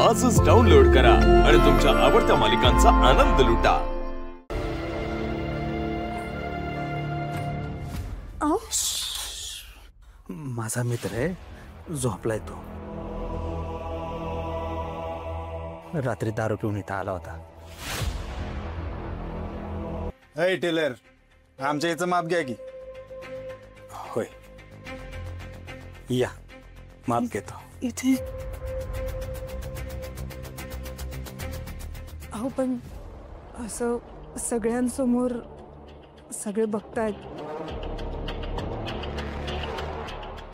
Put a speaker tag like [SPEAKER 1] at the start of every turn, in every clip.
[SPEAKER 1] आजच डाउनलोड करा आणि तुमच्या आवडत्या मालिकांचा आनंद लुटा।
[SPEAKER 2] माझा मित्र आहे, झोपलाय तो। रात्री दारू पिऊन इथं आला होता।
[SPEAKER 3] हे टेलर, आमच्या याचं माप घ्या की।
[SPEAKER 2] होय, या माप घेतो।
[SPEAKER 4] इथे अहो, पण असं सगळ्यांसमोर सगळे बघतायत,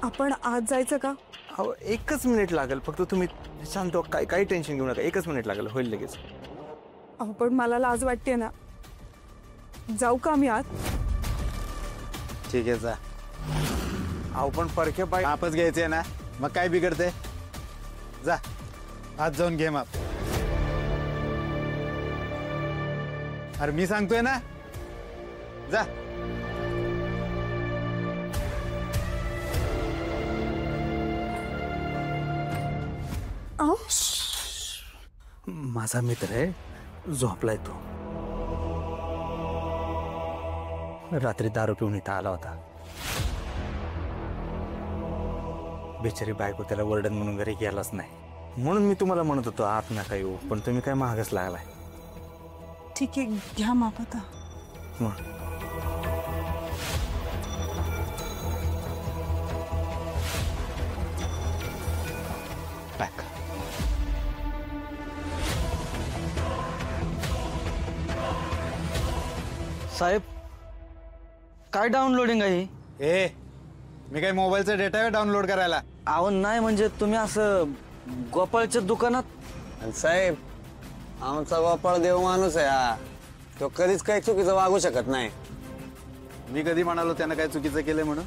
[SPEAKER 4] आपण आज जायचं का?
[SPEAKER 2] हो, एकच मिनिट लागेल फक्त। तुम्ही शांत हो, काही टेन्शन घेऊ नका। एकच मिनिट लागेल, होईल लगेच।
[SPEAKER 4] अहो, पण मला लाज वाटते ना। जाऊ का आम्ही आत?
[SPEAKER 3] ठीक आहे, जा।
[SPEAKER 2] अहो, पण परके बाय
[SPEAKER 3] मापच घ्यायचंय ना, मग काय बिघडते? जा, आज जाऊन घे माप। अरे मी सांगतोय ना, जा।
[SPEAKER 4] अहो,
[SPEAKER 2] माझा मित्र आहे, झोपलाय तो। रात्री दारू पिऊन इथं आला होता। बेचारी बायको त्याला वर्डन म्हणून घरी गेलाच नाही, म्हणून मी तुम्हाला म्हणत होतो आत नका येऊ, पण तुम्ही काय महागच लागलाय।
[SPEAKER 4] ठीक आहे, घ्या माप आता।
[SPEAKER 2] पॅक।
[SPEAKER 5] साहेब, काय डाउनलोडिंग आहे?
[SPEAKER 3] ए, मी काय मोबाईलचा डेटा आहे डाउनलोड करायला?
[SPEAKER 5] अहो नाही, म्हणजे तुम्ही असं गोपाळच्या दुकानात?
[SPEAKER 6] साहेब, आमचा गोपाळ देव माणूस आहे हा, तो कधीच काही चुकीचं वागू शकत नाही।
[SPEAKER 3] मी कधी म्हणालो त्यानं काय चुकीचं केलंय म्हणून?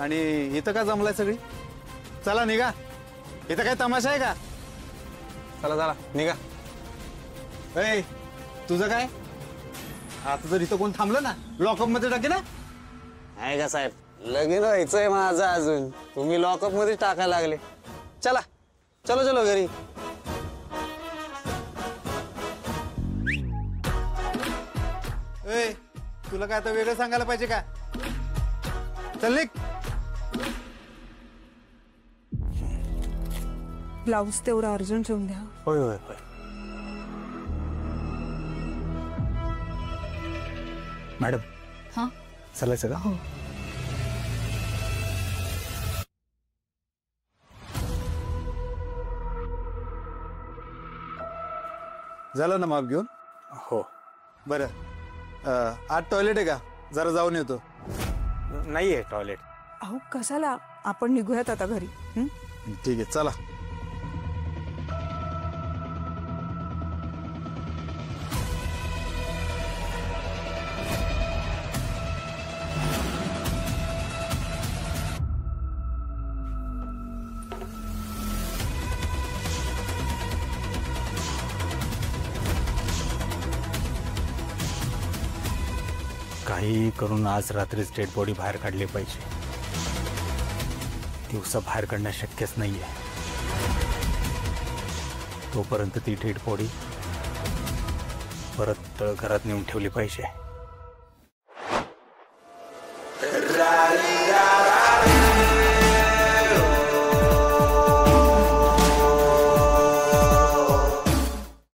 [SPEAKER 3] आणि इथं का जमलाय सगळी? चला निघा, इथं काय तमाशा आहे का?
[SPEAKER 6] चला चला निघा।
[SPEAKER 3] ए, तुझं काय? आता जर इथं कोण थांबलं ना, लॉकअप मध्ये टाके ना।
[SPEAKER 6] आहे का साहेब, लगीन व्हायचंय माझं अजून, तुम्ही लॉकअप मध्ये टाकायला लागले। चला, चलो चलो घरी।
[SPEAKER 3] ए, तुला काय आता वेगळं सांगायला पाहिजे का? चल निघ।
[SPEAKER 4] ब्लाऊज तेवढा अर्जंट ठेवून द्या।
[SPEAKER 2] होय होय होय। मॅडम,
[SPEAKER 4] हा,
[SPEAKER 2] चालायचं का?
[SPEAKER 4] हो।
[SPEAKER 3] झालं ना माप घेऊन?
[SPEAKER 2] हो।
[SPEAKER 3] बरं, आत टॉयलेट आहे का? जरा जाऊन येतो।
[SPEAKER 2] नाहीये टॉयलेट।
[SPEAKER 4] अहो, कशाला, आपण निघूयात आता घरी।
[SPEAKER 3] ठीक आहे, चला।
[SPEAKER 2] काही करून आज रात्रीच डेड बॉडी बाहेर काढली पाहिजे। दिवसा बाहेर काढणं शक्यच नाहीये। तोपर्यंत ती डेड बॉडी परत तळघरात नेऊन ठेवली पाहिजे।
[SPEAKER 7] रा रा रा रा